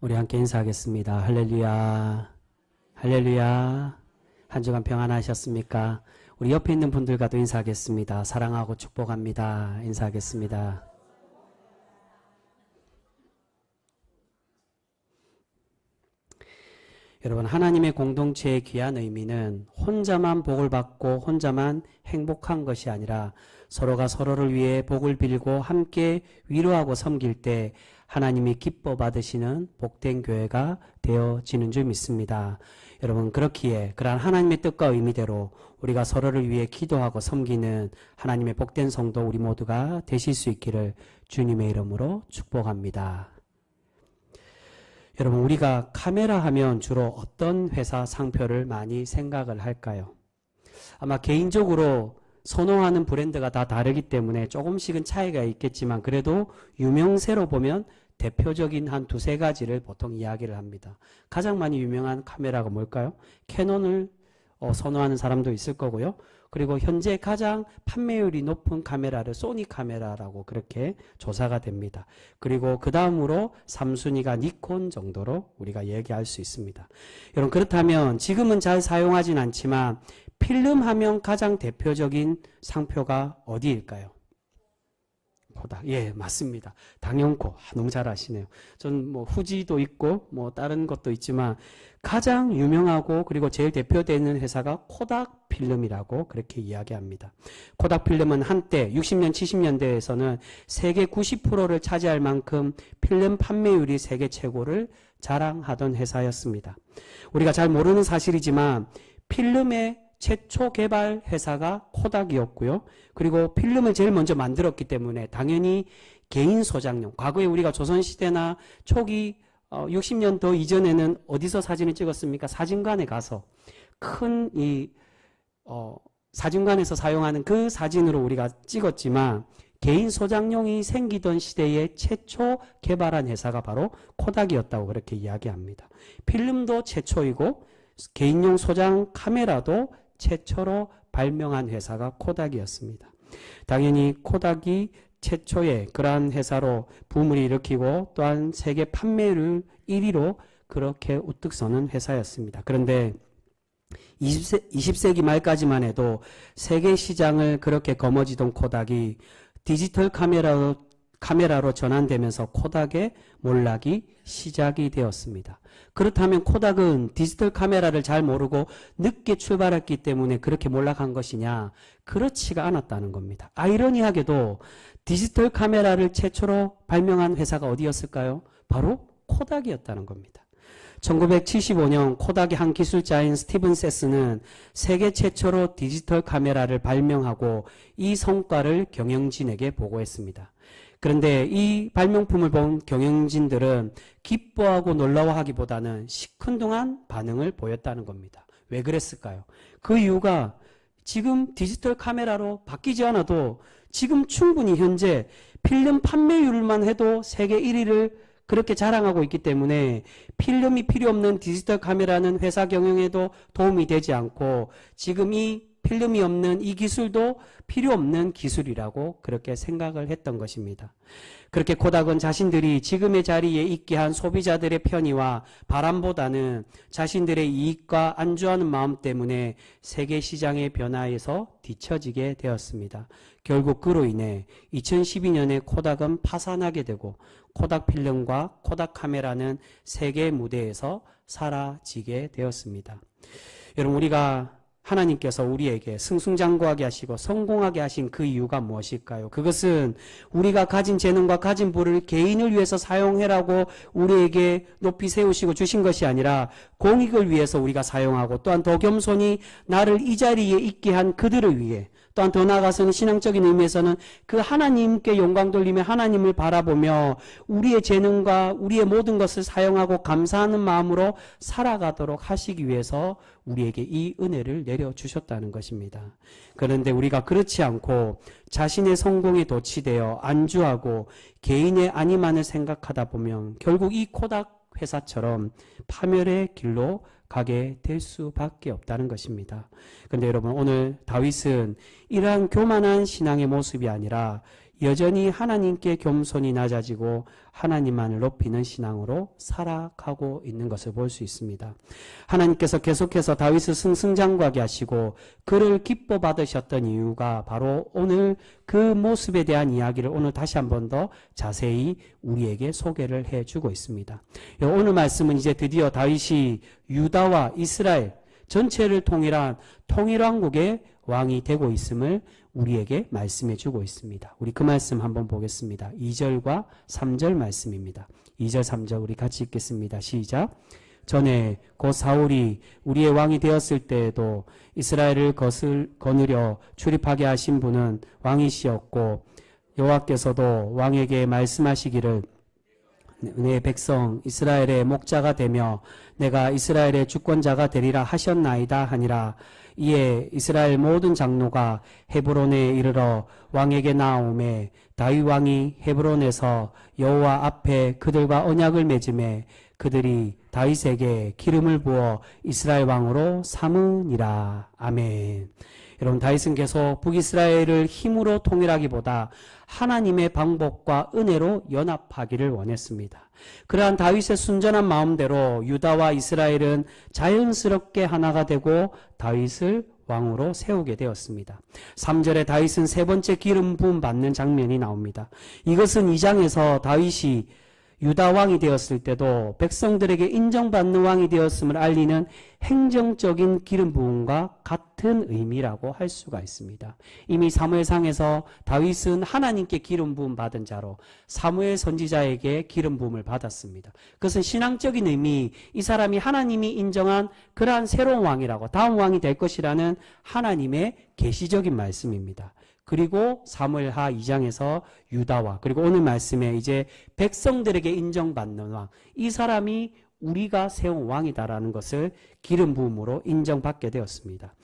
우리 함께 인사하겠습니다. 할렐루야, 할렐루야. 한 주간 평안하셨습니까? 우리 옆에 있는 분들과도 인사하겠습니다. 사랑하고 축복합니다. 인사하겠습니다. 여러분, 하나님의 공동체의 귀한 의미는 혼자만 복을 받고 혼자만 행복한 것이 아니라 서로가 서로를 위해 복을 빌고 함께 위로하고 섬길 때 하나님이 기뻐 받으시는 복된 교회가 되어지는 줄 믿습니다. 여러분, 그렇기에 그러한 하나님의 뜻과 의미대로 우리가 서로를 위해 기도하고 섬기는 하나님의 복된 성도 우리 모두가 되실 수 있기를 주님의 이름으로 축복합니다. 여러분, 우리가 카메라 하면 주로 어떤 회사 상표를 많이 생각을 할까요? 아마 개인적으로 선호하는 브랜드가 다 다르기 때문에 조금씩은 차이가 있겠지만 그래도 유명세로 보면 대표적인 한 두세 가지를 보통 이야기를 합니다. 가장 많이 유명한 카메라가 뭘까요? 캐논을 선호하는 사람도 있을 거고요. 그리고 현재 가장 판매율이 높은 카메라를 소니 카메라라고 그렇게 조사가 됩니다. 그리고 그 다음으로 3순위가 니콘 정도로 우리가 얘기할 수 있습니다. 여러분, 그렇다면 지금은 잘 사용하진 않지만 필름 하면 가장 대표적인 상표가 어디일까요? 코닥. 예, 맞습니다. 당연코. 너무 잘 아시네요. 전 뭐 후지도 있고 뭐 다른 것도 있지만 가장 유명하고 그리고 제일 대표되는 회사가 코닥 필름이라고 그렇게 이야기합니다. 코닥 필름은 한때 60년, 70년대에서는 세계 90%를 차지할 만큼 필름 판매율이 세계 최고를 자랑하던 회사였습니다. 우리가 잘 모르는 사실이지만 필름의 최초 개발 회사가 코닥이었고요. 그리고 필름을 제일 먼저 만들었기 때문에 당연히 개인 소장용, 과거에 우리가 조선시대나 초기 60년도 이전에는 어디서 사진을 찍었습니까? 사진관에 가서 큰 사진관에서 사용하는 그 사진으로 우리가 찍었지만 개인 소장용이 생기던 시대에 최초 개발한 회사가 바로 코닥이었다고 그렇게 이야기합니다. 필름도 최초이고 개인용 소장 카메라도 최초로 발명한 회사가 코닥이었습니다. 당연히 코닥이 최초의 그러한 회사로 붐을 일으키고 또한 세계 판매율 1위로 그렇게 우뚝 서는 회사였습니다. 그런데 20세기 말까지만 해도 세계 시장을 그렇게 거머쥐던 코닥이 디지털 카메라로 전환되면서 코닥의 몰락이 시작이 되었습니다. 그렇다면 코닥은 디지털 카메라를 잘 모르고 늦게 출발했기 때문에 그렇게 몰락한 것이냐? 그렇지가 않았다는 겁니다. 아이러니하게도 디지털 카메라를 최초로 발명한 회사가 어디였을까요? 바로 코닥이었다는 겁니다. 1975년 코닥의 한 기술자인 스티븐 세스는 세계 최초로 디지털 카메라를 발명하고 이 성과를 경영진에게 보고했습니다. 그런데 이 발명품을 본 경영진들은 기뻐하고 놀라워하기보다는 시큰둥한 반응을 보였다는 겁니다. 왜 그랬을까요? 그 이유가 지금 디지털 카메라로 바뀌지 않아도 지금 충분히 현재 필름 판매율만 해도 세계 1위를 그렇게 자랑하고 있기 때문에 필름이 필요 없는 디지털 카메라는 회사 경영에도 도움이 되지 않고 지금 이 필름이 없는 이 기술도 필요 없는 기술이라고 그렇게 생각을 했던 것입니다. 그렇게 코닥은 자신들이 지금의 자리에 있게 한 소비자들의 편의와 바람보다는 자신들의 이익과 안주하는 마음 때문에 세계 시장의 변화에서 뒤처지게 되었습니다. 결국 그로 인해 2012년에 코닥은 파산하게 되고 코닥 필름과 코닥 카메라는 세계 무대에서 사라지게 되었습니다. 여러분, 우리가 하나님께서 우리에게 승승장구하게 하시고 성공하게 하신 그 이유가 무엇일까요? 그것은 우리가 가진 재능과 가진 부를 개인을 위해서 사용해라고 우리에게 높이 세우시고 주신 것이 아니라 공익을 위해서 우리가 사용하고 또한 더 겸손히 나를 이 자리에 있게 한 그들을 위해 또한 더 나아가서는 신앙적인 의미에서는 그 하나님께 영광 돌리며 하나님을 바라보며 우리의 재능과 우리의 모든 것을 사용하고 감사하는 마음으로 살아가도록 하시기 위해서 우리에게 이 은혜를 내려주셨다는 것입니다. 그런데 우리가 그렇지 않고 자신의 성공에 도취되어 안주하고 개인의 안위만을 생각하다 보면 결국 이 코닥 회사처럼 파멸의 길로 가게 될 수밖에 없다는 것입니다. 그런데 여러분, 오늘 다윗은 이러한 교만한 신앙의 모습이 아니라 여전히 하나님께 겸손히 낮아지고 하나님만을 높이는 신앙으로 살아가고 있는 것을 볼 수 있습니다. 하나님께서 계속해서 다윗을 승승장구하게 하시고 그를 기뻐 받으셨던 이유가 바로 오늘 그 모습에 대한 이야기를 오늘 다시 한 번 더 자세히 우리에게 소개를 해주고 있습니다. 오늘 말씀은 이제 드디어 다윗이 유다와 이스라엘 전체를 통일한 통일왕국의 왕이 되고 있음을 우리에게 말씀해 주고 있습니다. 우리 그 말씀 한번 보겠습니다. 2절과 3절 말씀입니다. 2절 3절 우리 같이 읽겠습니다. 시작. 전에 곧 사울이 우리의 왕이 되었을 때에도 이스라엘을 거느려 출입하게 하신 분은 왕이시었고 여호와께서도 왕에게 말씀하시기를 내 백성 이스라엘의 목자가 되며 내가 이스라엘의 주권자가 되리라 하셨나이다 하니라. 이에 이스라엘 모든 장로가 헤브론에 이르러 왕에게 나아오매 다윗 왕이 헤브론에서 여호와 앞에 그들과 언약을 맺음에 그들이 다윗에게 기름을 부어 이스라엘 왕으로 삼으니라. 아멘. 여러분, 다윗은 계속 북이스라엘을 힘으로 통일하기보다 하나님의 방법과 은혜로 연합하기를 원했습니다. 그러한 다윗의 순전한 마음대로 유다와 이스라엘은 자연스럽게 하나가 되고 다윗을 왕으로 세우게 되었습니다. 3절에 다윗은 세 번째 기름 부음 받는 장면이 나옵니다. 이것은 2장에서 다윗이 유다 왕이 되었을 때도 백성들에게 인정받는 왕이 되었음을 알리는 행정적인 기름 부음과 같은 의미라고 할 수가 있습니다. 이미 사무엘상에서 다윗은 하나님께 기름 부음 받은 자로 사무엘 선지자에게 기름 부음을 받았습니다. 그것은 신앙적인 의미, 이 사람이 하나님이 인정한 그러한 새로운 왕이라고, 다음 왕이 될 것이라는 하나님의 계시적인 말씀입니다. 그리고 사무엘하 2장에서 유다와, 그리고 오늘 말씀에 이제 백성들에게 인정받는 왕, 이 사람이 우리가 세운 왕이다라는 것을 기름 부음으로 인정받게 되었습니다.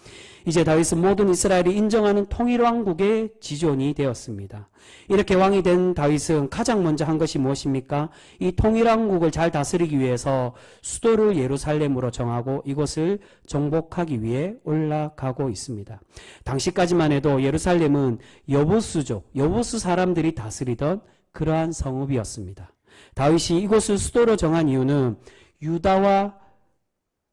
이제 다윗은 모든 이스라엘이 인정하는 통일왕국의 지존이 되었습니다. 이렇게 왕이 된 다윗은 가장 먼저 한 것이 무엇입니까? 이 통일왕국을 잘 다스리기 위해서 수도를 예루살렘으로 정하고 이곳을 정복하기 위해 올라가고 있습니다. 당시까지만 해도 예루살렘은 여부수족, 여부수 사람들이 다스리던 그러한 성읍이었습니다. 다윗이 이곳을 수도로 정한 이유는 유다와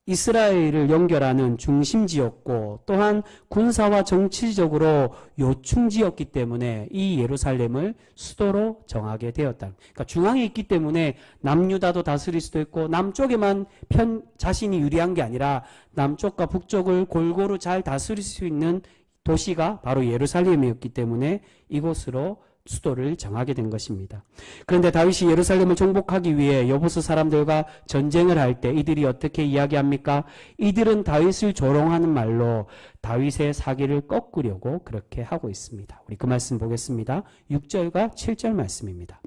이스라엘을 연결하는 중심지였고 또한 군사와 정치적으로 요충지였기 때문에 이 예루살렘을 수도로 정하게 되었다. 그러니까 중앙에 있기 때문에 남유다도 다스릴 수도 있고 남쪽에만 자신이 유리한 게 아니라 남쪽과 북쪽을 골고루 잘 다스릴 수 있는 도시가 바로 예루살렘이었기 때문에 이곳으로 수도를 정하게 된 것입니다. 그런데 다윗이 예루살렘을 정복하기 위해 여부수 사람들과 전쟁을 할 때 이들이 어떻게 이야기합니까? 이들은 다윗을 조롱하는 말로 다윗의 사기를 꺾으려고 그렇게 하고 있습니다. 우리 그 말씀 보겠습니다. 6절과 7절 말씀입니다.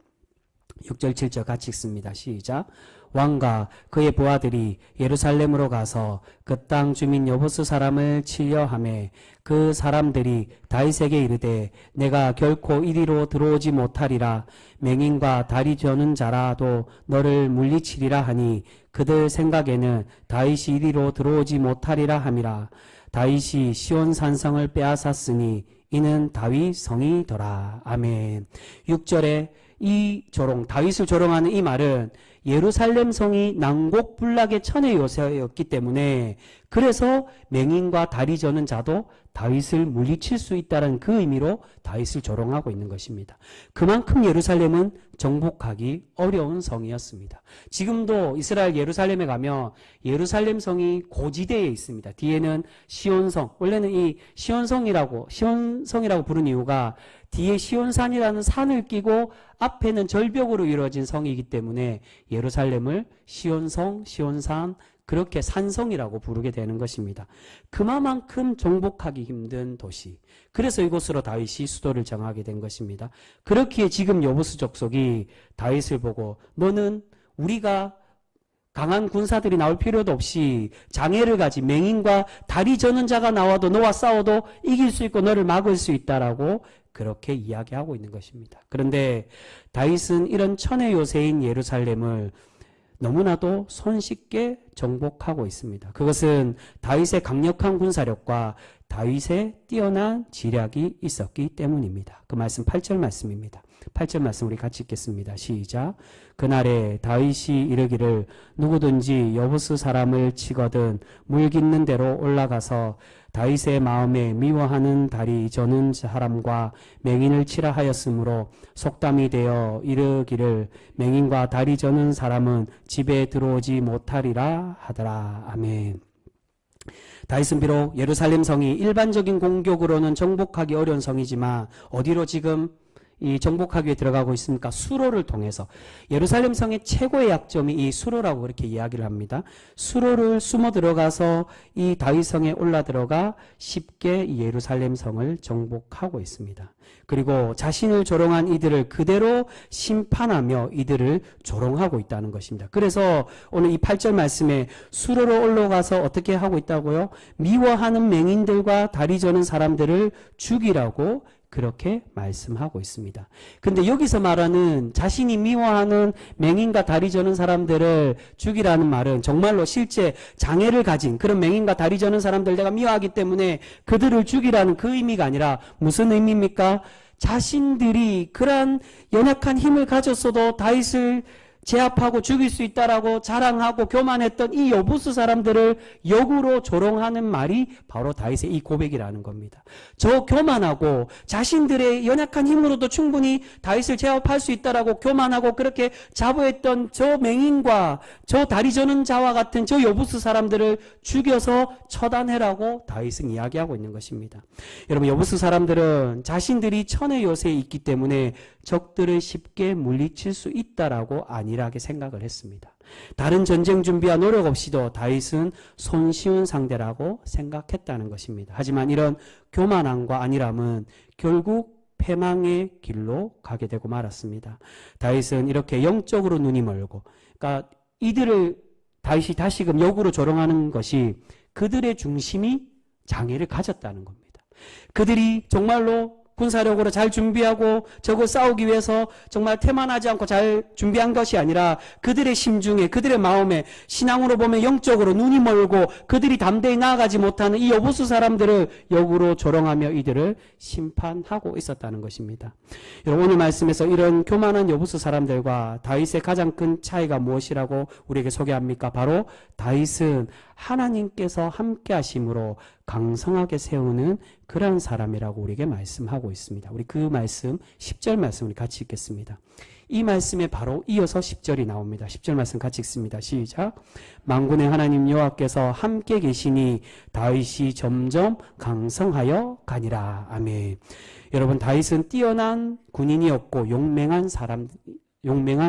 6절 7절 같이 읽습니다. 시작. 왕과 그의 부하들이 예루살렘으로 가서 그 땅 주민 여부수 사람을 치려하매 그 사람들이 다윗에게 이르되 내가 결코 이리로 들어오지 못하리라. 맹인과 다리 저는 자라도 너를 물리치리라 하니 그들 생각에는 다윗이 이리로 들어오지 못하리라 함이라. 다윗이 시온 산성을 빼앗았으니 이는 다윗 성이더라. 아멘. 6절에 이 조롱, 다윗을 조롱하는 이 말은 예루살렘 성이 난곡불락의 천의 요새였기 때문에 그래서 맹인과 다리 저는 자도 다윗을 물리칠 수 있다는 그 의미로 다윗을 조롱하고 있는 것입니다. 그만큼 예루살렘은 정복하기 어려운 성이었습니다. 지금도 이스라엘 예루살렘에 가면 예루살렘 성이 고지대에 있습니다. 뒤에는 시온성, 원래는 이 시온성이라고 부른 이유가 뒤에 시온산이라는 산을 끼고 앞에는 절벽으로 이루어진 성이기 때문에 예루살렘을 시온성, 시온산, 그렇게 산성이라고 부르게 되는 것입니다. 그만큼 정복하기 힘든 도시. 그래서 이곳으로 다윗이 수도를 정하게 된 것입니다. 그렇기에 지금 여부수 족속이 다윗을 보고 너는 우리가 강한 군사들이 나올 필요도 없이 장애를 가진 맹인과 다리 저는 자가 나와도 너와 싸워도 이길 수 있고 너를 막을 수 있다라고 그렇게 이야기하고 있는 것입니다. 그런데 다윗은 이런 천의 요새인 예루살렘을 너무나도 손쉽게 정복하고 있습니다. 그것은 다윗의 강력한 군사력과 다윗의 뛰어난 지략이 있었기 때문입니다. 그 말씀 8절 말씀입니다. 8절 말씀 우리 같이 읽겠습니다. 시작. 그날에 다윗이 이르기를 누구든지 여부스 사람을 치거든 물 깃는 대로 올라가서 다윗의 마음에 미워하는 다리 저는 사람과 맹인을 치라 하였으므로 속담이 되어 이르기를 맹인과 다리 저는 사람은 집에 들어오지 못하리라 하더라. 아멘. 다윗은 비록 예루살렘 성이 일반적인 공격으로는 정복하기 어려운 성이지만 어디로 지금 이 정복하기 위해 들어가고 있습니까? 수로를 통해서. 예루살렘 성의 최고의 약점이 이 수로라고 그렇게 이야기를 합니다. 수로를 숨어 들어가서 이 다윗 성에 올라 들어가 쉽게 이 예루살렘 성을 정복하고 있습니다. 그리고 자신을 조롱한 이들을 그대로 심판하며 이들을 조롱하고 있다는 것입니다. 그래서 오늘 이 8절 말씀에 수로로 올라가서 어떻게 하고 있다고요? 미워하는 맹인들과 다리 저는 사람들을 죽이라고 그렇게 말씀하고 있습니다. 근데 여기서 말하는 자신이 미워하는 맹인과 다리 저는 사람들을 죽이라는 말은 정말로 실제 장애를 가진 그런 맹인과 다리 저는 사람들 내가 미워하기 때문에 그들을 죽이라는 그 의미가 아니라 무슨 의미입니까? 자신들이 그러한 연약한 힘을 가졌어도 다윗을 제압하고 죽일 수 있다라고 자랑하고 교만했던 이 여부스 사람들을 역으로 조롱하는 말이 바로 다윗의 이 고백이라는 겁니다. 저 교만하고 자신들의 연약한 힘으로도 충분히 다윗을 제압할 수 있다라고 교만하고 그렇게 자부했던 저 맹인과 저 다리 저는 자와 같은 저 여부스 사람들을 죽여서 처단해라고 다윗은 이야기하고 있는 것입니다. 여러분, 여부스 사람들은 자신들이 천의 요새에 있기 때문에 적들을 쉽게 물리칠 수 있다라고 안일하게 생각을 했습니다. 다른 전쟁 준비와 노력 없이도 다윗은 손쉬운 상대라고 생각했다는 것입니다. 하지만 이런 교만함과 안일함은 결국 패망의 길로 가게 되고 말았습니다. 다윗은 이렇게 영적으로 눈이 멀고, 그러니까 이들을 다윗이 다시금 역으로 조롱하는 것이 그들의 중심이 장애를 가졌다는 겁니다. 그들이 정말로 군사력으로 잘 준비하고 적을 싸우기 위해서 정말 태만하지 않고 잘 준비한 것이 아니라 그들의 심중에, 그들의 마음에 신앙으로 보면 영적으로 눈이 멀고 그들이 담대히 나아가지 못하는 이 여부수 사람들을 역으로 조롱하며 이들을 심판하고 있었다는 것입니다. 여러분, 오늘 말씀에서 이런 교만한 여부수 사람들과 다윗의 가장 큰 차이가 무엇이라고 우리에게 소개합니까? 바로 다윗은 하나님께서 함께 하심으로 강성하게 세우는 그런 사람이라고 우리에게 말씀하고 있습니다. 우리 그 말씀 10절 말씀 우리 같이 읽겠습니다. 이 말씀에 바로 이어서 10절이 나옵니다. 10절 말씀 같이 읽습니다. 시작. 만군의 하나님 여호와께서 함께 계시니 다윗이 점점 강성하여 가니라. 아멘. 여러분, 다윗은 뛰어난 군인이었고 용맹한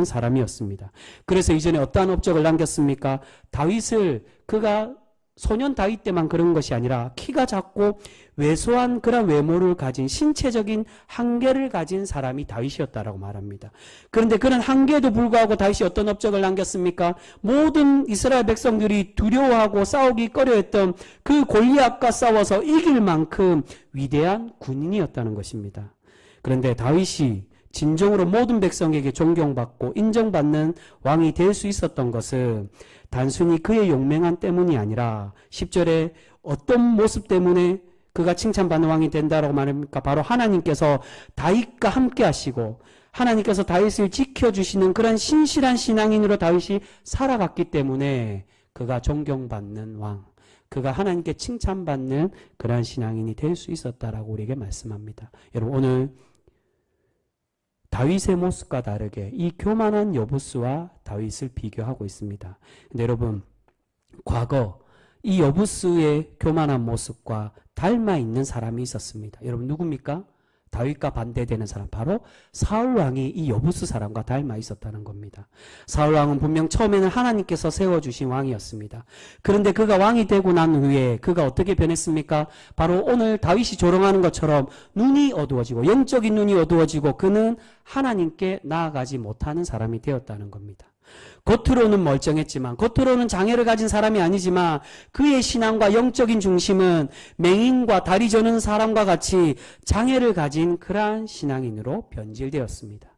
사람이었습니다. 그래서 이전에 어떠한 업적을 남겼습니까? 다윗을 그가 소년 다윗 때만 그런 것이 아니라 키가 작고 왜소한 그런 외모를 가진 신체적인 한계를 가진 사람이 다윗이었다라고 말합니다. 그런데 그런 한계에도 불구하고 다윗이 어떤 업적을 남겼습니까? 모든 이스라엘 백성들이 두려워하고 싸우기 꺼려했던 그 골리앗과 싸워서 이길 만큼 위대한 군인이었다는 것입니다. 그런데 다윗이 진정으로 모든 백성에게 존경받고 인정받는 왕이 될 수 있었던 것은 단순히 그의 용맹함 때문이 아니라 10절에 어떤 모습 때문에 그가 칭찬받는 왕이 된다라고 말합니까? 바로 하나님께서 다윗과 함께 하시고 하나님께서 다윗을 지켜주시는 그런 신실한 신앙인으로 다윗이 살아갔기 때문에 그가 존경받는 왕, 그가 하나님께 칭찬받는 그런 신앙인이 될 수 있었다라고 우리에게 말씀합니다. 여러분, 오늘 다윗의 모습과 다르게 이 교만한 여부스와 다윗을 비교하고 있습니다. 근데 여러분, 과거 이 여부스의 교만한 모습과 닮아 있는 사람이 있었습니다. 여러분, 누굽니까? 다윗과 반대되는 사람, 바로 사울 왕이 이 여부스 사람과 닮아 있었다는 겁니다. 사울 왕은 분명 처음에는 하나님께서 세워주신 왕이었습니다. 그런데 그가 왕이 되고 난 후에 그가 어떻게 변했습니까? 바로 오늘 다윗이 조롱하는 것처럼 눈이 어두워지고 영적인 눈이 어두워지고 그는 하나님께 나아가지 못하는 사람이 되었다는 겁니다. 겉으로는 멀쩡했지만, 겉으로는 장애를 가진 사람이 아니지만 그의 신앙과 영적인 중심은 맹인과 다리 저는 사람과 같이 장애를 가진 그러한 신앙인으로 변질되었습니다.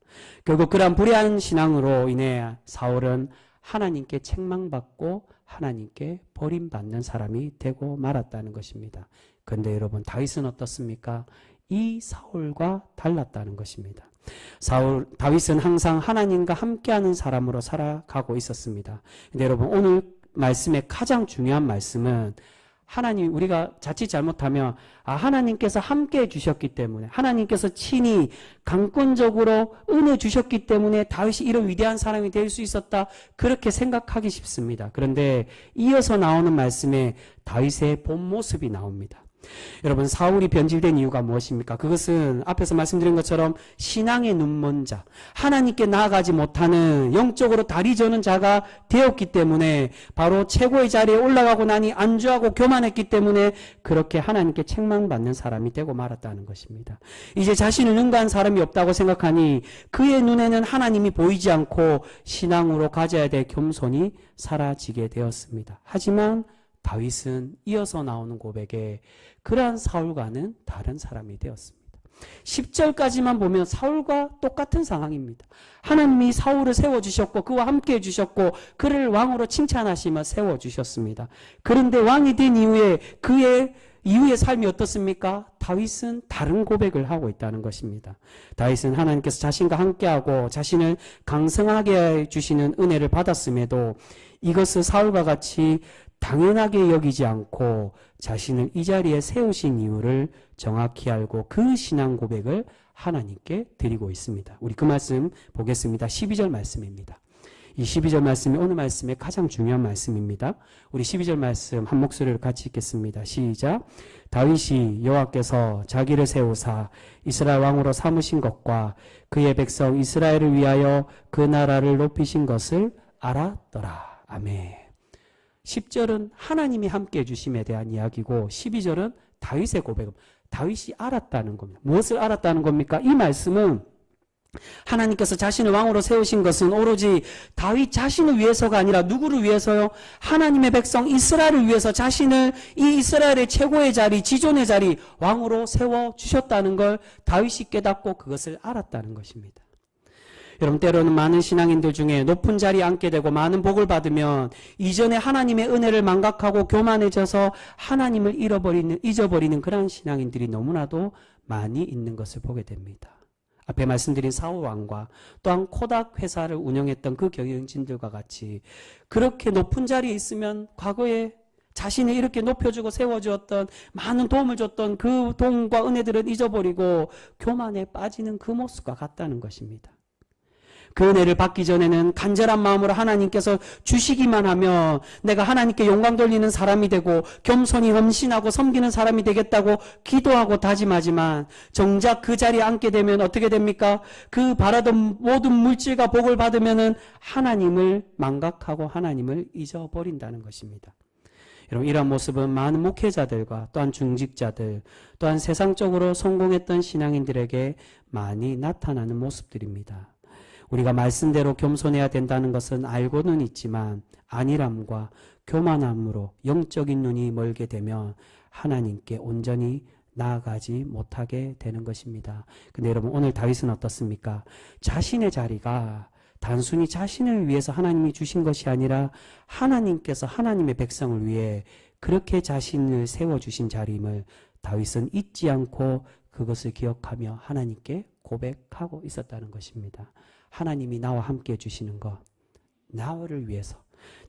결국 그러한 불의한 신앙으로 인해 사울은 하나님께 책망받고 하나님께 버림받는 사람이 되고 말았다는 것입니다. 그런데 여러분, 다윗은 어떻습니까? 이 사울과 달랐다는 것입니다. 다윗은 항상 하나님과 함께하는 사람으로 살아가고 있었습니다. 근데 여러분, 오늘 말씀의 가장 중요한 말씀은 하나님, 우리가 자칫 잘못하면 하나님께서 함께해 주셨기 때문에, 하나님께서 친히 강권적으로 은혜 주셨기 때문에 다윗이 이런 위대한 사람이 될 수 있었다, 그렇게 생각하기 쉽습니다. 그런데 이어서 나오는 말씀에 다윗의 본 모습이 나옵니다. 여러분, 사울이 변질된 이유가 무엇입니까? 그것은 앞에서 말씀드린 것처럼 신앙의 눈먼 자, 하나님께 나아가지 못하는, 영적으로 다리 저는 자가 되었기 때문에, 바로 최고의 자리에 올라가고 나니 안주하고 교만했기 때문에 그렇게 하나님께 책망받는 사람이 되고 말았다는 것입니다. 이제 자신을 능가한 사람이 없다고 생각하니 그의 눈에는 하나님이 보이지 않고 신앙으로 가져야 될 겸손이 사라지게 되었습니다. 하지만 다윗은 이어서 나오는 고백에 그러한 사울과는 다른 사람이 되었습니다. 10절까지만 보면 사울과 똑같은 상황입니다. 하나님이 사울을 세워주셨고 그와 함께 해주셨고 그를 왕으로 칭찬하시며 세워주셨습니다. 그런데 왕이 된 이후에 그의 이후의 삶이 어떻습니까? 다윗은 다른 고백을 하고 있다는 것입니다. 다윗은 하나님께서 자신과 함께하고 자신을 강성하게 해주시는 은혜를 받았음에도 이것을 사울과 같이 당연하게 여기지 않고 자신을 이 자리에 세우신 이유를 정확히 알고 그 신앙 고백을 하나님께 드리고 있습니다. 우리 그 말씀 보겠습니다. 12절 말씀입니다. 이 12절 말씀이 오늘 말씀의 가장 중요한 말씀입니다. 우리 12절 말씀 한 목소리로 같이 읽겠습니다. 시작. 다윗이 여호와께서 자기를 세우사 이스라엘 왕으로 삼으신 것과 그의 백성 이스라엘을 위하여 그 나라를 높이신 것을 알았더라. 아멘. 10절은 하나님이 함께 해주심에 대한 이야기고 12절은 다윗의 고백, 다윗이 알았다는 겁니다. 무엇을 알았다는 겁니까? 이 말씀은 하나님께서 자신을 왕으로 세우신 것은 오로지 다윗 자신을 위해서가 아니라 누구를 위해서요? 하나님의 백성 이스라엘을 위해서 자신을 이 이스라엘의 최고의 자리, 지존의 자리, 왕으로 세워주셨다는 걸 다윗이 깨닫고 그것을 알았다는 것입니다. 여러분, 때로는 많은 신앙인들 중에 높은 자리에 앉게 되고 많은 복을 받으면 이전에 하나님의 은혜를 망각하고 교만해져서 하나님을 잊어버리는 그런 신앙인들이 너무나도 많이 있는 것을 보게 됩니다. 앞에 말씀드린 사울 왕과 또한 코닥 회사를 운영했던 그 경영진들과 같이 그렇게 높은 자리에 있으면 과거에 자신을 이렇게 높여주고 세워주었던, 많은 도움을 줬던 그 도움과 은혜들을 잊어버리고 교만에 빠지는 그 모습과 같다는 것입니다. 그 은혜를 받기 전에는 간절한 마음으로 하나님께서 주시기만 하면 내가 하나님께 영광 돌리는 사람이 되고 겸손히 헌신하고 섬기는 사람이 되겠다고 기도하고 다짐하지만 정작 그 자리에 앉게 되면 어떻게 됩니까? 그 바라던 모든 물질과 복을 받으면은 하나님을 망각하고 하나님을 잊어버린다는 것입니다. 여러분, 이러한 모습은 많은 목회자들과 또한 중직자들, 또한 세상적으로 성공했던 신앙인들에게 많이 나타나는 모습들입니다. 우리가 말씀대로 겸손해야 된다는 것은 알고는 있지만 안일함과 교만함으로 영적인 눈이 멀게 되면 하나님께 온전히 나아가지 못하게 되는 것입니다. 근데 여러분, 오늘 다윗은 어떻습니까? 자신의 자리가 단순히 자신을 위해서 하나님이 주신 것이 아니라 하나님께서 하나님의 백성을 위해 그렇게 자신을 세워주신 자리임을 다윗은 잊지 않고 그것을 기억하며 하나님께 고백하고 있었다는 것입니다. 하나님이 나와 함께 해주시는 것, 나를 위해서,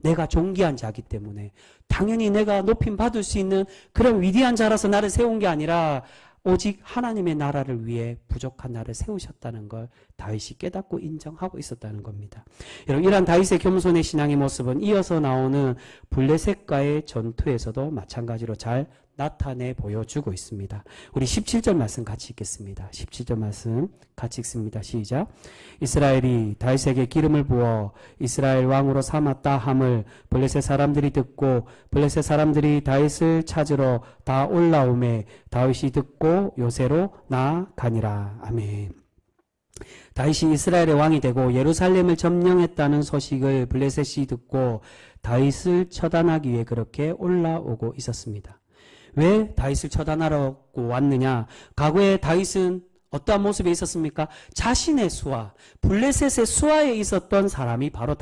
내가 존귀한 자기 때문에 당연히 내가 높임 받을 수 있는 그런 위대한 자라서 나를 세운 게 아니라 오직 하나님의 나라를 위해 부족한 나를 세우셨다는 걸 다윗이 깨닫고 인정하고 있었다는 겁니다. 여러분, 이러한 다윗의 겸손의 신앙의 모습은 이어서 나오는 블레셋과의 전투에서도 마찬가지로 잘 나타내 보여주고 있습니다. 우리 17절 말씀 같이 읽겠습니다. 17절 말씀 같이 읽습니다. 시작. 이스라엘이 다윗에게 기름을 부어 이스라엘 왕으로 삼았다 함을 블레셋 사람들이 듣고 블레셋 사람들이 다윗을 찾으러 다 올라오매 다윗이 듣고 요새로 나아가니라. 아멘. 다윗이 이스라엘의 왕이 되고 예루살렘을 점령했다는 소식을 블레셋이 듣고 다윗을 처단하기 위해 그렇게 올라오고 있었습니다. 왜 다윗을 처단하러 왔느냐? 과거에 다윗은 어떠한 모습에 있었습니까? 자신의 수하, 블레셋의 수하에 있었던 사람이 바로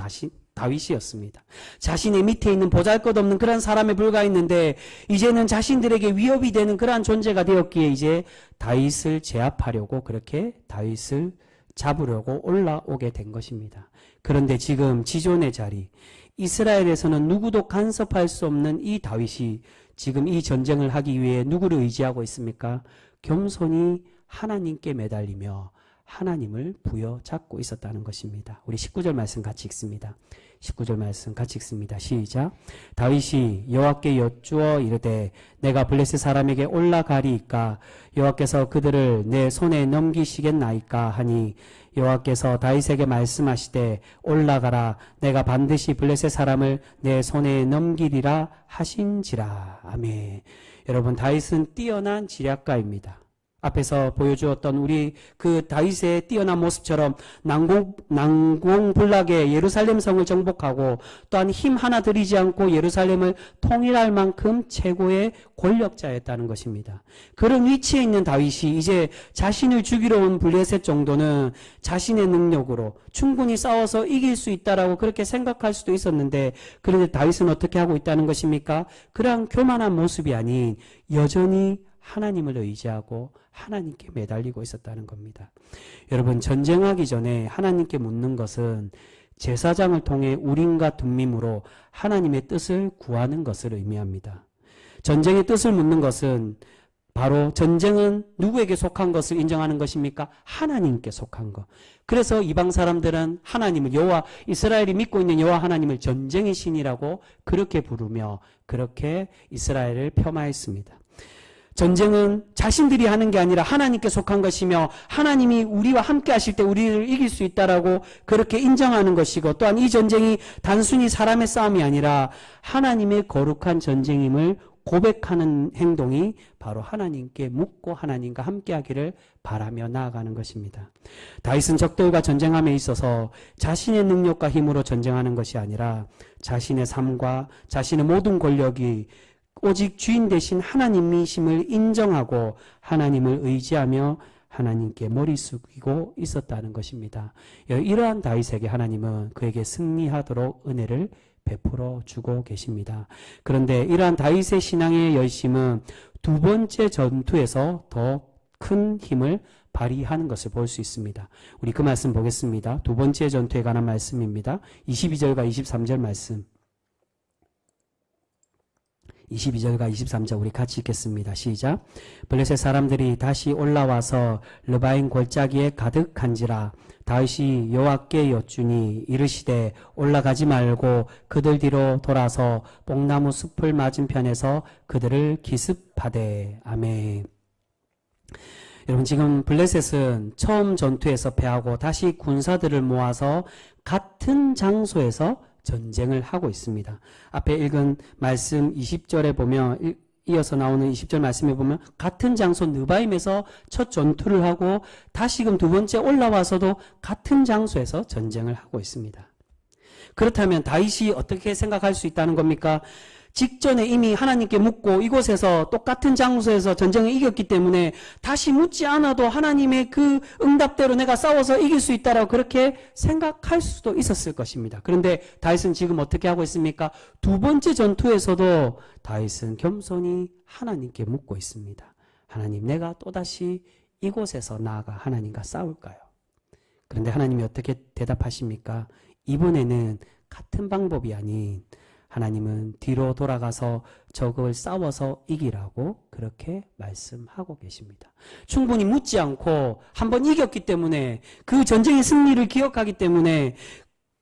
다윗이었습니다. 자신의 밑에 있는 보잘것없는 그런 사람에 불과했는데 이제는 자신들에게 위협이 되는 그러한 존재가 되었기에 이제 다윗을 제압하려고 그렇게 다윗을 잡으려고 올라오게 된 것입니다. 그런데 지금 지존의 자리, 이스라엘에서는 누구도 간섭할 수 없는 이 다윗이 지금 이 전쟁을 하기 위해 누구를 의지하고 있습니까? 겸손히 하나님께 매달리며 하나님을 부여잡고 있었다는 것입니다. 우리 19절 말씀 같이 읽습니다. 19절 말씀 같이 읽습니다. 시작. 다윗이 여호와께 여쭈어 이르되 내가 블레셋 사람에게 올라가리이까 여호와께서 그들을 내 손에 넘기시겠나이까 하니 여호와께서 다윗에게 말씀하시되 올라가라 내가 반드시 블레셋 사람을 내 손에 넘기리라 하신지라. 아멘. 여러분, 다윗은 뛰어난 지략가입니다. 앞에서 보여주었던 우리 그 다윗의 뛰어난 모습처럼 난공불락의 예루살렘 성을 정복하고 또한 힘 하나 들이지 않고 예루살렘을 통일할 만큼 최고의 권력자였다는 것입니다. 그런 위치에 있는 다윗이 이제 자신을 죽이러 온 블레셋 정도는 자신의 능력으로 충분히 싸워서 이길 수 있다라고 그렇게 생각할 수도 있었는데, 그런데 다윗은 어떻게 하고 있다는 것입니까? 그러한 교만한 모습이 아닌 여전히 하나님을 의지하고 하나님께 매달리고 있었다는 겁니다. 여러분, 전쟁하기 전에 하나님께 묻는 것은 제사장을 통해 우림과 둠밈으로 하나님의 뜻을 구하는 것을 의미합니다. 전쟁의 뜻을 묻는 것은 바로 전쟁은 누구에게 속한 것을 인정하는 것입니까? 하나님께 속한 것. 그래서 이방 사람들은 하나님을 여호와, 이스라엘이 믿고 있는 여호와 하나님을 전쟁의 신이라고 그렇게 부르며 그렇게 이스라엘을 폄하했습니다. 전쟁은 자신들이 하는 게 아니라 하나님께 속한 것이며 하나님이 우리와 함께 하실 때 우리를 이길 수 있다라고 그렇게 인정하는 것이고, 또한 이 전쟁이 단순히 사람의 싸움이 아니라 하나님의 거룩한 전쟁임을 고백하는 행동이 바로 하나님께 묻고 하나님과 함께 하기를 바라며 나아가는 것입니다. 다윗은 적들과 전쟁함에 있어서 자신의 능력과 힘으로 전쟁하는 것이 아니라 자신의 삶과 자신의 모든 권력이 오직 주인 되신 하나님이심을 인정하고 하나님을 의지하며 하나님께 머리 숙이고 있었다는 것입니다. 이러한 다윗에게 하나님은 그에게 승리하도록 은혜를 베풀어 주고 계십니다. 그런데 이러한 다윗의 신앙의 열심은 두 번째 전투에서 더 큰 힘을 발휘하는 것을 볼 수 있습니다. 우리 그 말씀 보겠습니다. 두 번째 전투에 관한 말씀입니다. 22절과 23절 말씀. 22절과 23절 우리 같이 읽겠습니다. 시작. 블레셋 사람들이 다시 올라와서 르바임 골짜기에 가득한지라 다윗이 여호와께 여쭈니 이르시되 올라가지 말고 그들 뒤로 돌아서 뽕나무 숲을 맞은편에서 그들을 기습하되. 아멘. 여러분, 지금 블레셋은 처음 전투에서 패하고 다시 군사들을 모아서 같은 장소에서 전쟁을 하고 있습니다. 앞에 읽은 말씀 20절에 보면, 이어서 나오는 20절 말씀에 보면 같은 장소 느바임에서 첫 전투를 하고 다시금 두 번째 올라와서도 같은 장소에서 전쟁을 하고 있습니다. 그렇다면 다윗이 어떻게 생각할 수 있다는 겁니까? 직전에 이미 하나님께 묻고 이곳에서 똑같은 장소에서 전쟁을 이겼기 때문에 다시 묻지 않아도 하나님의 그 응답대로 내가 싸워서 이길 수 있다라고 그렇게 생각할 수도 있었을 것입니다. 그런데 다윗은 지금 어떻게 하고 있습니까? 두 번째 전투에서도 다윗은 겸손히 하나님께 묻고 있습니다. 하나님, 내가 또다시 이곳에서 나아가 하나님과 싸울까요? 그런데 하나님이 어떻게 대답하십니까? 이번에는 같은 방법이 아닌 하나님은 뒤로 돌아가서 적을 싸워서 이기라고 그렇게 말씀하고 계십니다. 충분히 묻지 않고 한번 이겼기 때문에, 그 전쟁의 승리를 기억하기 때문에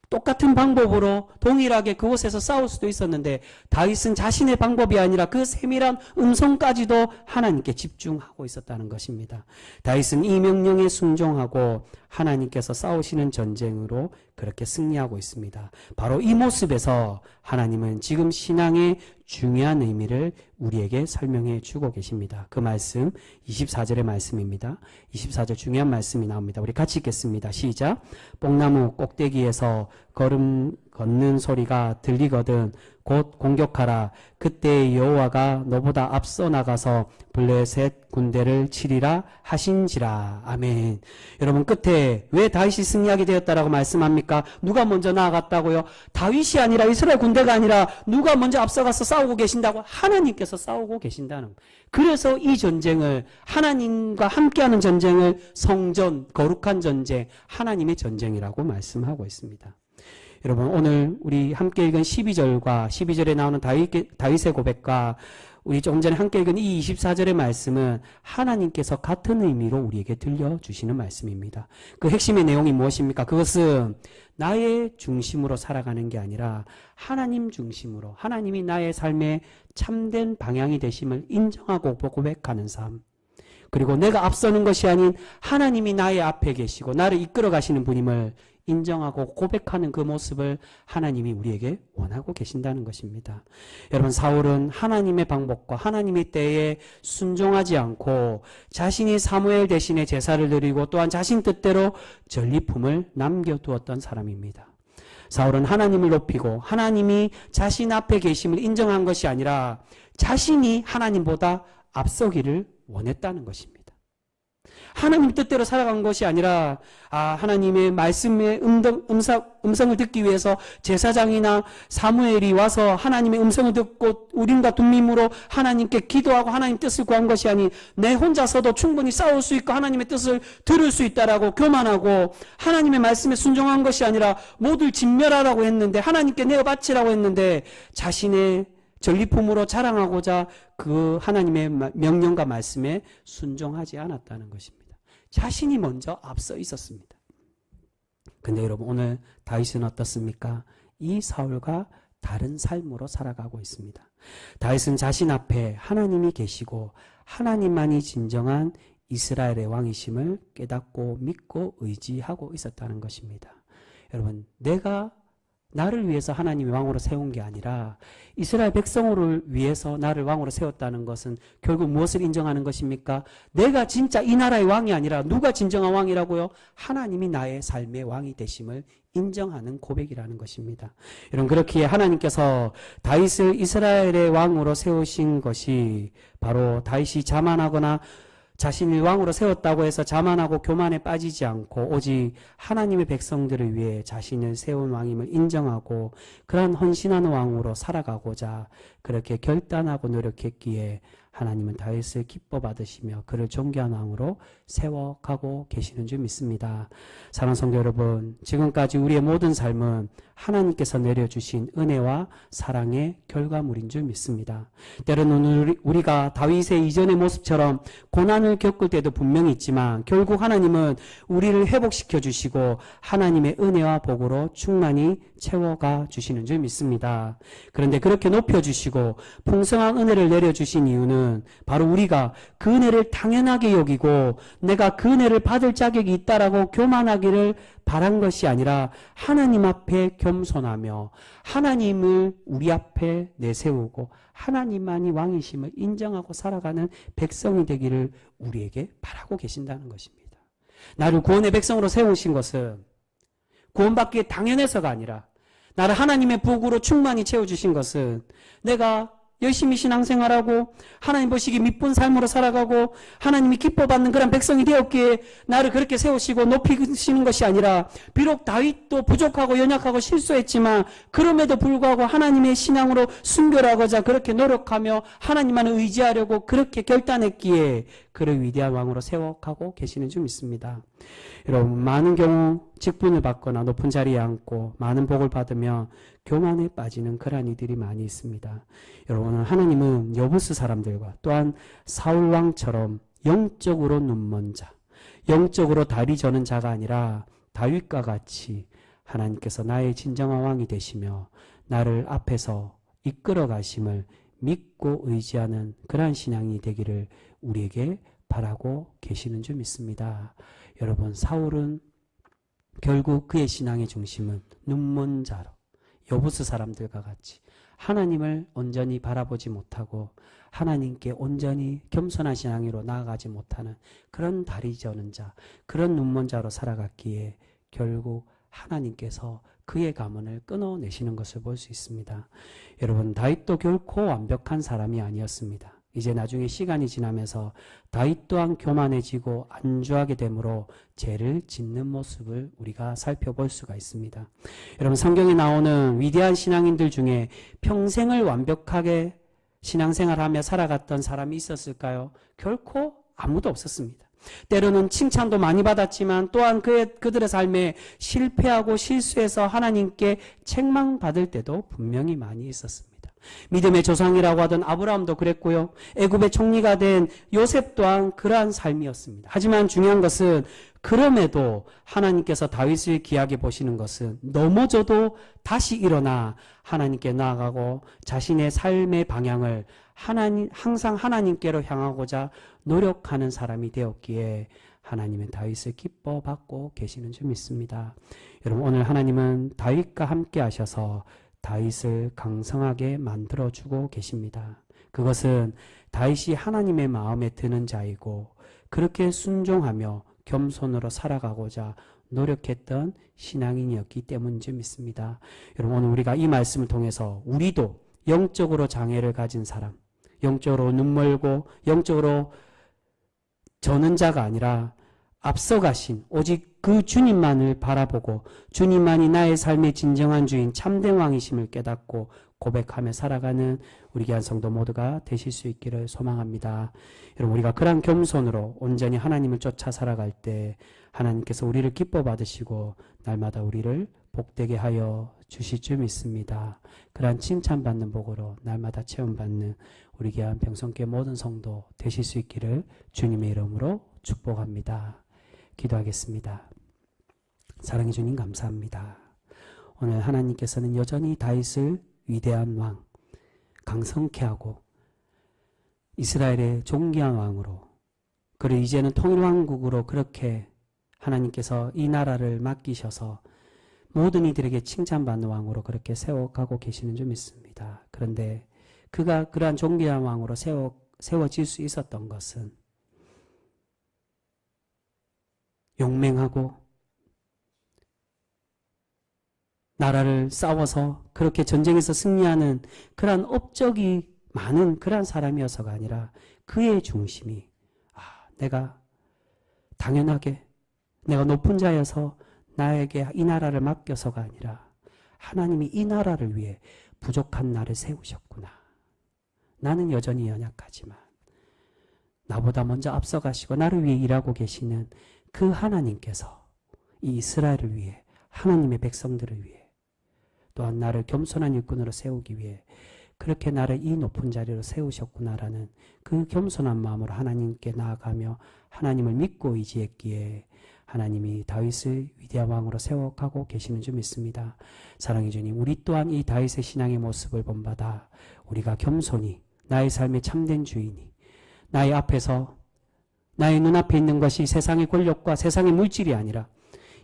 똑같은 방법으로 동일하게 그곳에서 싸울 수도 있었는데, 다윗은 자신의 방법이 아니라 그 세밀한 음성까지도 하나님께 집중하고 있었다는 것입니다. 다윗은 이 명령에 순종하고 하나님께서 싸우시는 전쟁으로 그렇게 승리하고 있습니다. 바로 이 모습에서 하나님은 지금 신앙의 중요한 의미를 우리에게 설명해 주고 계십니다. 그 말씀 24절의 말씀입니다. 24절 중요한 말씀이 나옵니다. 우리 같이 읽겠습니다. 시작. 뽕나무 꼭대기에서 걸음 걷는 소리가 들리거든 곧 공격하라. 그때 여호와가 너보다 앞서 나가서 블레셋 군대를 치리라 하신지라. 아멘. 여러분, 끝에 왜 다윗이 승리하게 되었다라고 말씀합니까? 누가 먼저 나아갔다고요? 다윗이 아니라, 이스라엘 군대가 아니라 누가 먼저 앞서가서 싸우고 계신다고? 하나님께서 싸우고 계신다는. 그래서 이 전쟁을, 하나님과 함께하는 전쟁을 성전, 거룩한 전쟁, 하나님의 전쟁이라고 말씀하고 있습니다. 여러분, 오늘 우리 함께 읽은 12절과 12절에 나오는 다윗의 고백과 우리 조금 전에 함께 읽은 이 24절의 말씀은 하나님께서 같은 의미로 우리에게 들려주시는 말씀입니다. 그 핵심의 내용이 무엇입니까? 그것은 나의 중심으로 살아가는 게 아니라 하나님 중심으로, 하나님이 나의 삶의 참된 방향이 되심을 인정하고 고백하는 삶. 그리고 내가 앞서는 것이 아닌 하나님이 나의 앞에 계시고 나를 이끌어 가시는 분임을 인정하고 고백하는 그 모습을 하나님이 우리에게 원하고 계신다는 것입니다. 여러분, 사울은 하나님의 방법과 하나님의 때에 순종하지 않고 자신이 사무엘 대신에 제사를 드리고 또한 자신 뜻대로 전리품을 남겨두었던 사람입니다. 사울은 하나님을 높이고 하나님이 자신 앞에 계심을 인정한 것이 아니라 자신이 하나님보다 앞서기를 원했다는 것입니다. 하나님 뜻대로 살아간 것이 아니라 하나님의 말씀의 음성을 듣기 위해서 제사장이나 사무엘이 와서 하나님의 음성을 듣고 우림과 둠밈으로 하나님께 기도하고 하나님 뜻을 구한 것이 아닌 내 혼자서도 충분히 싸울 수 있고 하나님의 뜻을 들을 수 있다라고 교만하고 하나님의 말씀에 순종한 것이 아니라 모두를 진멸하라고 했는데, 하나님께 내어 바치라고 했는데 자신의 전리품으로 자랑하고자 그 하나님의 명령과 말씀에 순종하지 않았다는 것입니다. 자신이 먼저 앞서 있었습니다. 근데 여러분, 오늘 다윗은 어떻습니까? 이 사울과 다른 삶으로 살아가고 있습니다. 다윗은 자신 앞에 하나님이 계시고 하나님만이 진정한 이스라엘의 왕이심을 깨닫고 믿고 의지하고 있었다는 것입니다. 여러분, 내가 나를 위해서 하나님이 왕으로 세운 게 아니라 이스라엘 백성을 위해서 나를 왕으로 세웠다는 것은 결국 무엇을 인정하는 것입니까? 내가 진짜 이 나라의 왕이 아니라 누가 진정한 왕이라고요? 하나님이 나의 삶의 왕이 되심을 인정하는 고백이라는 것입니다. 여러분, 그렇기에 하나님께서 다윗을 이스라엘의 왕으로 세우신 것이 바로 다윗이 자만하거나 자신을 왕으로 세웠다고 해서 자만하고 교만에 빠지지 않고 오직 하나님의 백성들을 위해 자신을 세운 왕임을 인정하고 그러한 헌신하는 왕으로 살아가고자 그렇게 결단하고 노력했기에 하나님은 다윗을 기뻐 받으시며 그를 존귀한 왕으로 세워가고 계시는 줄 믿습니다. 사랑하는 성도 여러분, 지금까지 우리의 모든 삶은 하나님께서 내려주신 은혜와 사랑의 결과물인 줄 믿습니다. 때로는 우리가 다윗의 이전의 모습처럼 고난을 겪을 때도 분명히 있지만 결국 하나님은 우리를 회복시켜 주시고 하나님의 은혜와 복으로 충만히 채워가 주시는 줄 믿습니다. 그런데 그렇게 높여주시고 풍성한 은혜를 내려주신 이유는 바로 우리가 그 은혜를 당연하게 여기고 내가 그 은혜를 받을 자격이 있다라고 교만하기를 바란 것이 아니라 하나님 앞에 겸손하며 하나님을 우리 앞에 내세우고 하나님만이 왕이심을 인정하고 살아가는 백성이 되기를 우리에게 바라고 계신다는 것입니다. 나를 구원의 백성으로 세우신 것은 구원받기에 당연해서가 아니라 나를 하나님의 복으로 충만히 채워주신 것은 내가 열심히 신앙생활하고 하나님 보시기 미쁜 삶으로 살아가고 하나님이 기뻐받는 그런 백성이 되었기에 나를 그렇게 세우시고 높이시는 것이 아니라 비록 다윗도 부족하고 연약하고 실수했지만 그럼에도 불구하고 하나님의 신앙으로 순결하고자 그렇게 노력하며 하나님만을 의지하려고 그렇게 결단했기에 그를 위대한 왕으로 세워가고 계시는 줄 믿습니다. 여러분, 많은 경우 직분을 받거나 높은 자리에 앉고 많은 복을 받으며 교만에 빠지는 그러한 이들이 많이 있습니다. 여러분, 하나님은 여부스 사람들과 또한 사울 왕처럼 영적으로 눈먼 자, 영적으로 다리 저는 자가 아니라 다윗과 같이 하나님께서 나의 진정한 왕이 되시며 나를 앞에서 이끌어 가심을 믿고 의지하는 그러한 신앙이 되기를 우리에게 바라고 계시는 줄 믿습니다. 여러분, 사울은 결국 그의 신앙의 중심은 눈먼 자로 여부스 사람들과 같이 하나님을 온전히 바라보지 못하고 하나님께 온전히 겸손한 신앙으로 나아가지 못하는 그런 다리 저는 자, 그런 눈먼 자로 살아갔기에 결국 하나님께서 그의 가문을 끊어내시는 것을 볼 수 있습니다. 여러분, 다윗도 결코 완벽한 사람이 아니었습니다. 이제 나중에 시간이 지나면서 다윗 또한 교만해지고 안주하게 되므로 죄를 짓는 모습을 우리가 살펴볼 수가 있습니다. 여러분, 성경에 나오는 위대한 신앙인들 중에 평생을 완벽하게 신앙생활하며 살아갔던 사람이 있었을까요? 결코 아무도 없었습니다. 때로는 칭찬도 많이 받았지만 또한 그들의 삶에 실패하고 실수해서 하나님께 책망받을 때도 분명히 많이 있었습니다. 믿음의 조상이라고 하던 아브라함도 그랬고요. 애굽의 총리가 된 요셉 또한 그러한 삶이었습니다. 하지만 중요한 것은 그럼에도 하나님께서 다윗을 귀하게 보시는 것은 넘어져도 다시 일어나 하나님께 나아가고 자신의 삶의 방향을 항상 하나님께로 향하고자 노력하는 사람이 되었기에 하나님은 다윗을 기뻐 받고 계시는 줄 믿습니다. 여러분, 오늘 하나님은 다윗과 함께 하셔서 다윗을 강성하게 만들어주고 계십니다. 그것은 다윗이 하나님의 마음에 드는 자이고 그렇게 순종하며 겸손으로 살아가고자 노력했던 신앙인이었기 때문인 줄 믿습니다. 여러분, 오늘 우리가 이 말씀을 통해서 우리도 영적으로 장애를 가진 사람, 영적으로 눈멀고 영적으로 저는 자가 아니라 앞서가신 오직 그 주님만을 바라보고 주님만이 나의 삶의 진정한 주인 참된 왕이심을 깨닫고 고백하며 살아가는 우리 귀한 성도 모두가 되실 수 있기를 소망합니다. 여러분, 우리가 그런 겸손으로 온전히 하나님을 쫓아 살아갈 때 하나님께서 우리를 기뻐 받으시고 날마다 우리를 복되게 하여 주실 줄 믿습니다. 그러한 칭찬받는 복으로 날마다 체험받는 우리 귀한 병성교회 모든 성도 되실 수 있기를 주님의 이름으로 축복합니다. 기도하겠습니다. 사랑해 주님 감사합니다. 오늘 하나님께서는 여전히 다윗을 위대한 왕, 강성케 하고 이스라엘의 존귀한 왕으로, 그리고 이제는 통일왕국으로 그렇게 하나님께서 이 나라를 맡기셔서 모든 이들에게 칭찬받는 왕으로 그렇게 세워가고 계시는 줄 믿습니다. 그런데 그가 그러한 존귀한 왕으로 세워질 수 있었던 것은 용맹하고 나라를 싸워서 그렇게 전쟁에서 승리하는 그러한 업적이 많은 그러한 사람이어서가 아니라 그의 중심이 내가 당연하게 내가 높은 자여서 나에게 이 나라를 맡겨서가 아니라 하나님이 이 나라를 위해 부족한 나를 세우셨구나. 나는 여전히 연약하지만 나보다 먼저 앞서가시고 나를 위해 일하고 계시는 그 하나님께서 이 이스라엘을 위해, 하나님의 백성들을 위해, 또한 나를 겸손한 일꾼으로 세우기 위해 그렇게 나를 이 높은 자리로 세우셨구나라는 그 겸손한 마음으로 하나님께 나아가며 하나님을 믿고 의지했기에 하나님이 다윗을 위대한 왕으로 세워가고 계시는 줄 믿습니다. 사랑해 주님, 우리 또한 이 다윗의 신앙의 모습을 본받아 우리가 겸손히 나의 삶의 참된 주인이 나의 앞에서 나의 눈앞에 있는 것이 세상의 권력과 세상의 물질이 아니라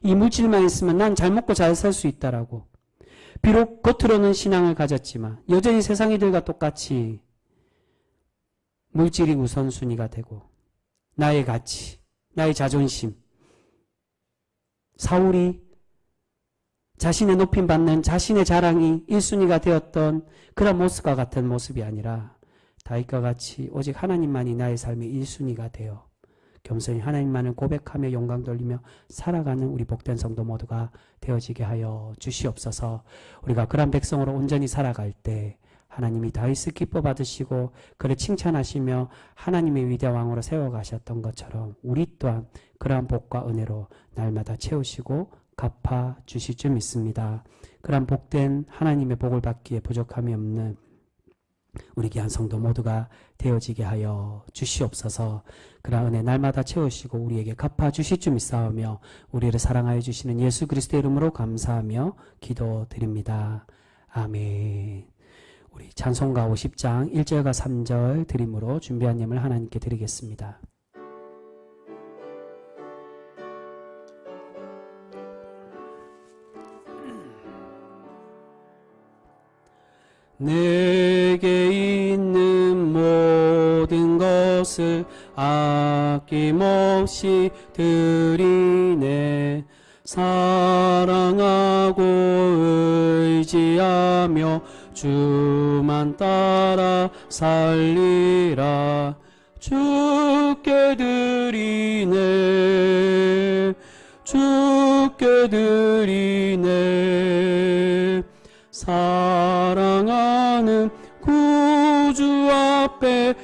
이 물질만 있으면 난 잘 먹고 잘 살 수 있다라고, 비록 겉으로는 신앙을 가졌지만 여전히 세상 이들과 똑같이 물질이 우선순위가 되고 나의 가치, 나의 자존심, 사울이 자신의 높임받는 자신의 자랑이 1순위가 되었던 그런 모습과 같은 모습이 아니라 다윗과 같이 오직 하나님만이 나의 삶의 1순위가 되어 겸손히 하나님만을 고백하며 영광 돌리며 살아가는 우리 복된 성도 모두가 되어지게 하여 주시옵소서. 우리가 그런 백성으로 온전히 살아갈 때 하나님이 다윗을 기뻐 받으시고 그를 칭찬하시며 하나님의 위대한 왕으로 세워가셨던 것처럼 우리 또한 그러한 복과 은혜로 날마다 채우시고 갚아 주실 줄 믿습니다. 그러한 복된 하나님의 복을 받기에 부족함이 없는 우리 귀한 성도 모두가 되어지게 하여 주시옵소서. 그러한 은혜 날마다 채우시고 우리에게 갚아 주실 줄 믿사오며 우리를 사랑하여 주시는 예수 그리스도의 이름으로 감사하며 기도드립니다. 아멘. 우리 찬송가 50장 1절과 3절 드림으로 준비한 예물 하나님께 드리겠습니다. 내게 있는 모든 것을 아낌없이 드리네. 사랑하고 의지하며 주만 따라 살리라. 주께 드리네 주께 드리네 사랑하는 구주 앞에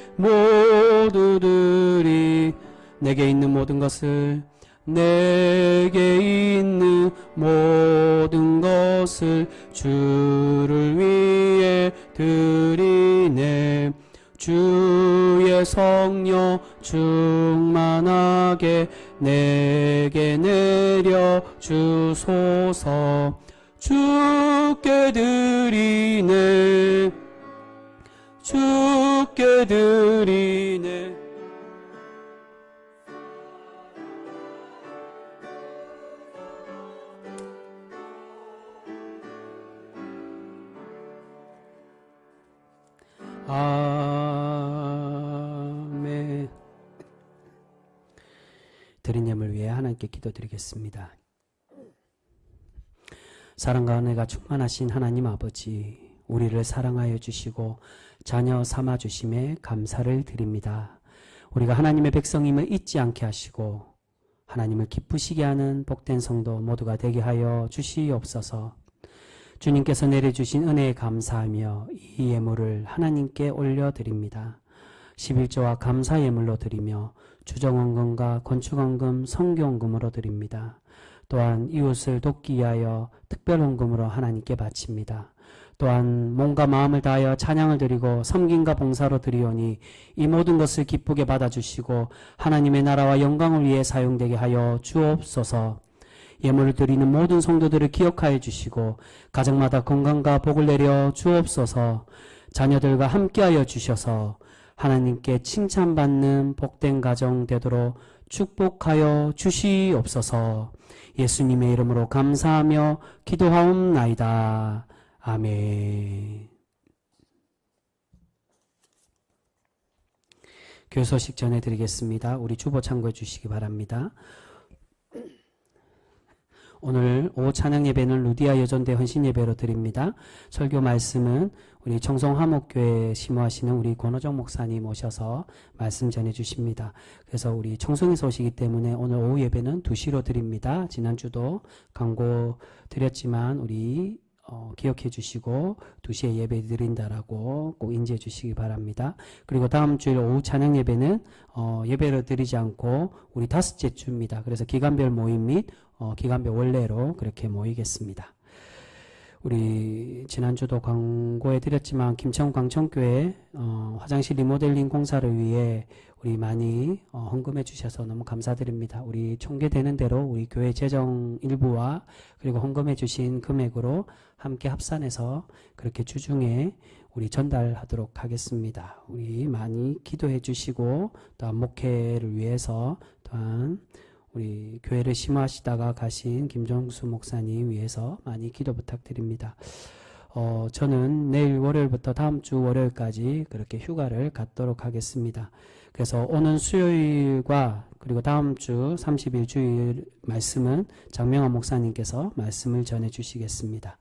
모두들이 내게 있는 모든 것을 내게 있는 모든 것을 주를 위해 드리네. 주의 성령 충만하게 내게 내려 주소서. 주께 드리네 주께 드리네. 아멘. 드린 예물 위해 하나님께 기도드리겠습니다. 사랑과 은혜가 충만하신 하나님 아버지, 우리를 사랑하여 주시고 자녀 삼아 주심에 감사를 드립니다. 우리가 하나님의 백성임을 잊지 않게 하시고 하나님을 기쁘시게 하는 복된 성도 모두가 되게 하여 주시옵소서. 주님께서 내려주신 은혜에 감사하며 이 예물을 하나님께 올려드립니다. 11조와 감사 예물로 드리며 주정원금과 건축원금, 성교원금으로 드립니다. 또한 이웃을 돕기 위하여 특별헌금으로 하나님께 바칩니다. 또한 몸과 마음을 다하여 찬양을 드리고 섬김과 봉사로 드리오니 이 모든 것을 기쁘게 받아주시고 하나님의 나라와 영광을 위해 사용되게 하여 주옵소서. 예물을 드리는 모든 성도들을 기억하여 주시고 가정마다 건강과 복을 내려 주옵소서. 자녀들과 함께하여 주셔서 하나님께 칭찬받는 복된 가정 되도록 축복하여 주시옵소서. 예수님의 이름으로 감사하며 기도하옵나이다. 아멘. 교회 소식 전해드리겠습니다. 우리 주보 참고해 주시기 바랍니다. 오늘 오후 찬양 예배는 루디아 여전대 헌신 예배로 드립니다. 설교 말씀은 우리 청송화목교회 심호하시는 우리 권호정 목사님 오셔서 말씀 전해 주십니다. 그래서 우리 청송에서 오시기 때문에 오늘 오후 예배는 2시로 드립니다. 지난주도 광고 드렸지만 우리 기억해 주시고 2시에 예배 드린다라고 꼭 인지해 주시기 바랍니다. 그리고 다음 주일 오후 찬양 예배는 예배를 드리지 않고 우리 5째 주입니다. 그래서 기간별 모임 및 기간별 원래로 그렇게 모이겠습니다. 우리 지난주도 광고해 드렸지만 김천 광천교회 화장실 리모델링 공사를 위해 우리 많이 헌금해 주셔서 너무 감사드립니다. 우리 총계되는 대로 우리 교회 재정 일부와 그리고 헌금해 주신 금액으로 함께 합산해서 그렇게 주중에 우리 전달하도록 하겠습니다. 우리 많이 기도해 주시고 또한 목회를 위해서 또한 우리 교회를 심호하시다가 가신 김정수 목사님 위해서 많이 기도 부탁드립니다. 저는 내일 월요일부터 다음 주 월요일까지 그렇게 휴가를 갖도록 하겠습니다. 그래서 오는 수요일과 그리고 다음 주 30일 주일 말씀은 장명환 목사님께서 말씀을 전해 주시겠습니다.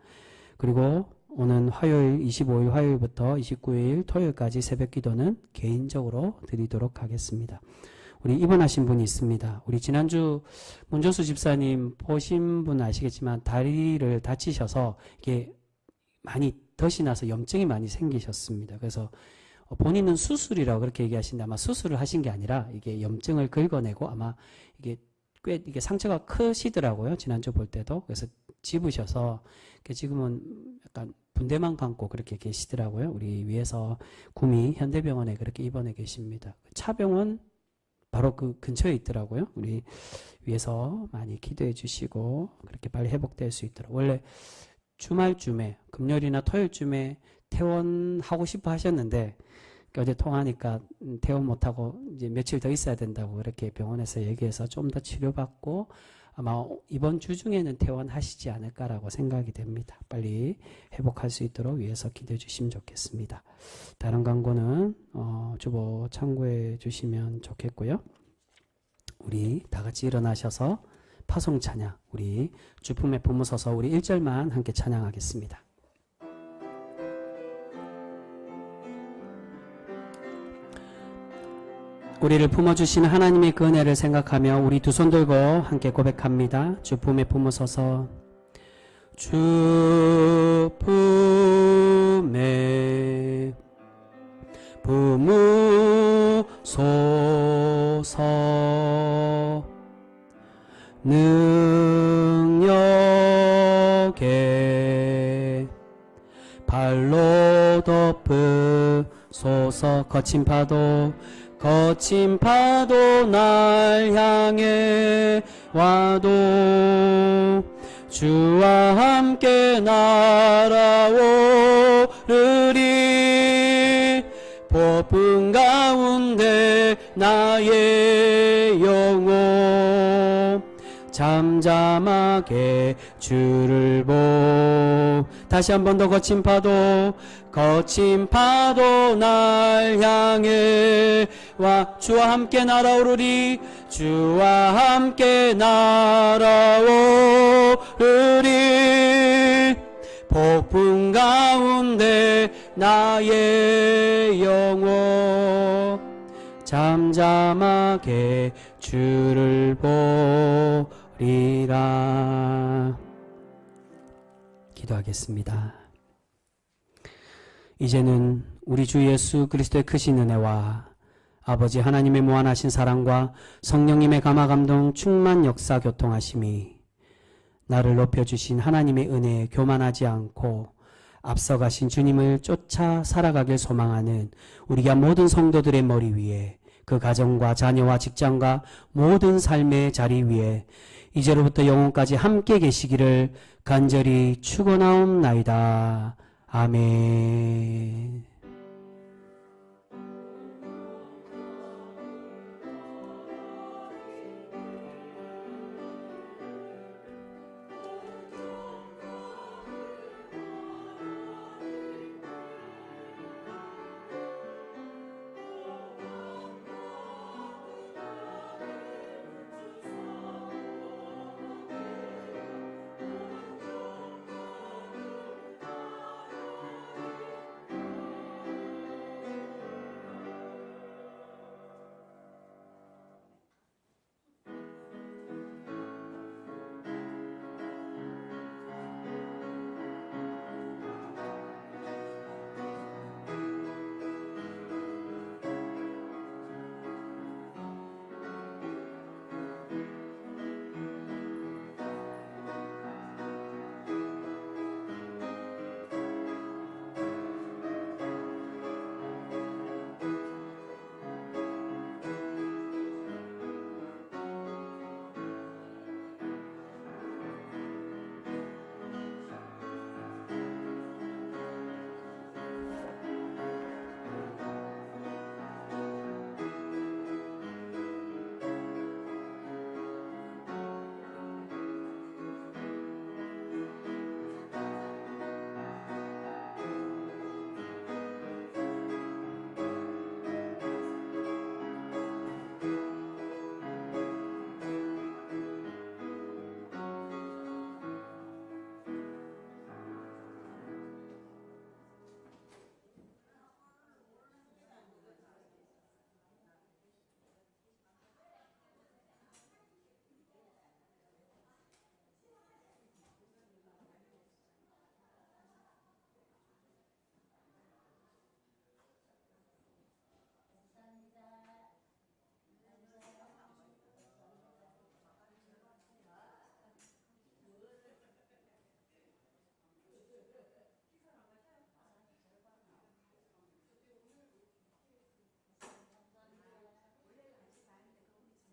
그리고 오는 화요일 25일 화요일부터 29일 토요일까지 새벽 기도는 개인적으로 드리도록 하겠습니다. 우리 입원하신 분이 있습니다. 우리 지난주 문조수 집사님 보신 분 아시겠지만 다리를 다치셔서 이게 많이 덫이 나서 염증이 많이 생기셨습니다. 그래서 본인은 수술이라고 그렇게 얘기하시는데 아마 수술을 하신 게 아니라 이게 염증을 긁어내고 아마 이게 꽤 이게 상처가 크시더라고요. 지난주 볼 때도. 그래서 집으셔서 지금은 약간 분대만 감고 그렇게 계시더라고요. 우리 위에서 구미 현대병원에 그렇게 입원해 계십니다. 차병원 바로 그 근처에 있더라고요. 우리 위에서 많이 기도해 주시고 그렇게 빨리 회복될 수 있도록. 원래 주말쯤에 금요일이나 토요일쯤에 퇴원하고 싶어 하셨는데 어제 통화하니까 퇴원 못하고 이제 며칠 더 있어야 된다고 이렇게 병원에서 얘기해서 좀 더 치료받고 아마 이번 주 중에는 퇴원하시지 않을까라고 생각이 됩니다. 빨리 회복할 수 있도록 위해서 기도해 주시면 좋겠습니다. 다른 광고는 주보 참고해 주시면 좋겠고요. 우리 다 같이 일어나셔서 파송 찬양, 우리 주품에 품으서서 우리 1절만 함께 찬양하겠습니다. 우리를 품어주신 하나님의 그 은혜를 생각하며 우리 두 손 들고 함께 고백합니다. 주 품에 품으소서. 주 품에 품으소서. 능력에 발로 덮으소서. 거친 파도 날 향해 와도 주와 함께 날아오르리. 폭풍 가운데 나의 영혼 잠잠하게 주를 다시 한 번 더. 거친 파도 날 향해 와 주와 함께 날아오르리. 주와 함께 날아오르리. 폭풍 가운데 나의 영혼 잠잠하게 주를 보리라. 기도하겠습니다. 이제는 우리 주 예수 그리스도의 크신 은혜와 아버지 하나님의 무한하신 사랑과 성령님의 감화 감동 충만 역사 교통하심이 나를 높여주신 하나님의 은혜에 교만하지 않고 앞서가신 주님을 쫓아 살아가길 소망하는 우리가 모든 성도들의 머리 위에, 그 가정과 자녀와 직장과 모든 삶의 자리 위에 이제로부터 영원까지 함께 계시기를 간절히 축원하옵나이다. 아멘.